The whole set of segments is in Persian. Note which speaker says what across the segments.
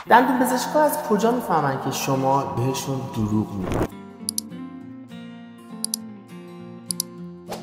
Speaker 1: دندون پزشک‌ها از کجا میفهمن که شما بهشون دروغ میگید؟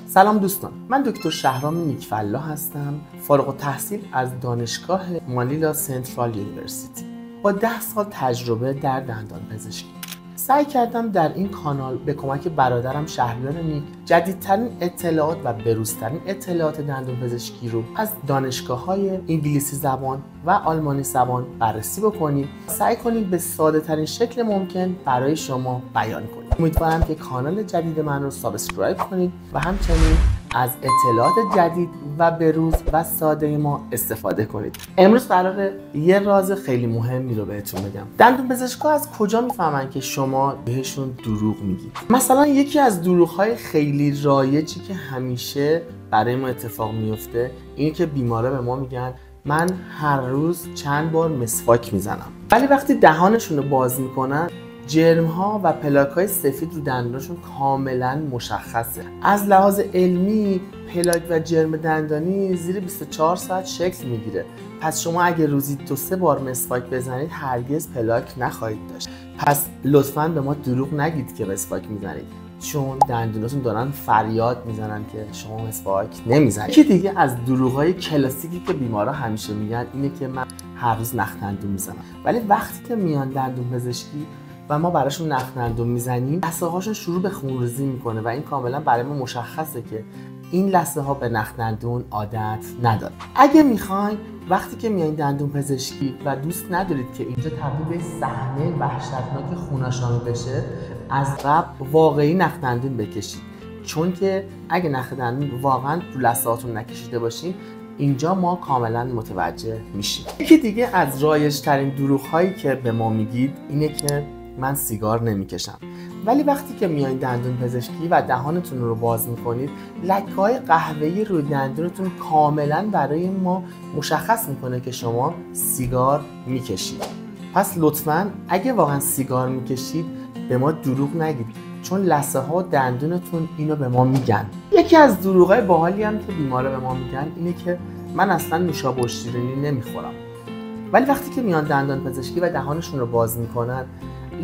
Speaker 1: سلام دوستان، من دکتر شهرام نیک‌فلا هستم، فارغ التحصیل از دانشگاه مانیلا سنترال یونیورسیتی با 10 سال تجربه در دندان پزشکی. سعی کردم در این کانال به کمک برادرم شهریار نیک جدیدترین اطلاعات و بروزترین اطلاعات دندان پزشکی رو از دانشگاه‌های انگلیسی زبان و آلمانی زبان بررسی بکنیم. سعی کنیم به ساده ترین شکل ممکن برای شما بیان کنیم. امیدوارم که کانال جدید من رو سابسکرایب کنید و همچنین از اطلاعات جدید و بروز و ساده ما استفاده کنید. امروز قراره یه راز خیلی مهمی رو بهتون بگم. دندون پزشک‌ها از کجا میفهمن که شما بهشون دروغ میگید؟ مثلا یکی از دروغ‌های خیلی رایجی که همیشه برای ما اتفاق میفته اینه که بیمارا به ما میگن من هر روز چند بار مسواک میزنم، ولی وقتی دهانشون رو باز میکنن جرم‌ها و پلاک‌های سفید رو دندونشون کاملا مشخصه. از لحاظ علمی پلاک و جرم دندانی زیر 24 ساعت شکل میگیره. پس شما اگه روزی 2-3 بار مسواک بزنید هرگز پلاک نخواهید داشت. پس لطفاً به ما دروغ نگید که مسواک میزنید، چون دندوناتون دارن فریاد میزنن که شما مسواک نمیزنید. یکی دیگه از دروغ‌های کلاسیکی که بیمارا همیشه میگن اینه که من هر روز نخ دندون میزنم، ولی وقتی که میان دندون پزشکی و ما براشون نخ دندون میزنیم لثه هاشون شروع به خونریزی میکنه و این کاملا برای ما مشخصه که این لثه ها به نخ دندون عادت نداره. اگه میخواین وقتی که میایین دندون پزشکی و دوست ندارید که اینجا تبدیل به صحنه وحشتناک خوناشامی بشه، از قبل واقعی نخ دندون بکشید، چون که اگه نخ دندون واقعا رو لثه هاتون نکشیده باشین اینجا ما کاملا متوجه میشیم. یکی دیگه از رایج ترین دروغ هایی که به ما میگید اینه که من سیگار نمیکشم، ولی وقتی که میایین دندون پزشکی و دهانتون رو باز میکنید لکه‌های قهوه‌ای روی دندونتون کاملا برای ما مشخص میکنه که شما سیگار میکشید. پس لطفاً اگه واقعا سیگار میکشید به ما دروغ نگید، چون لثه ها دندونتون اینو به ما میگن. یکی از دروغ‌های باحالی هم که بیمارا به ما میگن اینه که من اصلا نوشابه و شیرینی نمیخورم، ولی وقتی که میان دندان پزشکی و دهانشون رو باز میکنن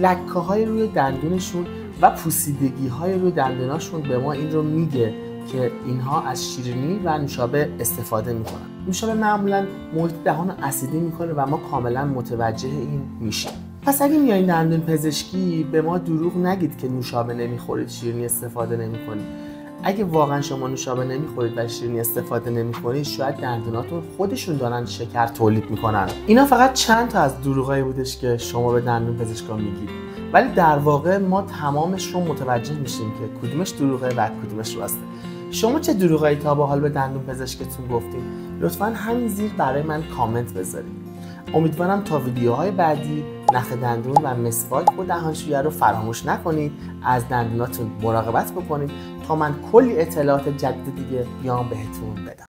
Speaker 1: لکه‌های روی دندونشون و پوسیدگی‌های روی دندوناشون به ما این رو میگه که اینها از شیرینی و نوشابه استفاده میکنن. نوشابه معمولا محیط دهان رو اسیدی میکنه و ما کاملا متوجه این میشیم. پس اگه میایین دندون پزشکی به ما دروغ نگید که نوشابه نمیخورید، شیرینی استفاده نمیکنید. اگه واقعا شما نوشابه نمیخورید و شیرینی استفاده نمیکنید شاید دندوناتون خودشون دارن شکر تولید میکنن. اینا فقط چند تا از دروغایی بودش که شما به دندون پزشکا میگید، ولی در واقع ما تمامش رو متوجه میشیم که کدومش دروغه و کدومش راسته. شما چه دروغایی تا به حال به دندون پزشکتون گفتین؟ لطفاً همین زیر برای من کامنت بذارید. امیدوارم تا ویدیوهای بعدی نخ دندون و مسواک و دهانشویه رو فراموش نکنید. از دندوناتون مراقبت بکنید تا من کلی اطلاعات جدید دیگه بیام بهتون بدم.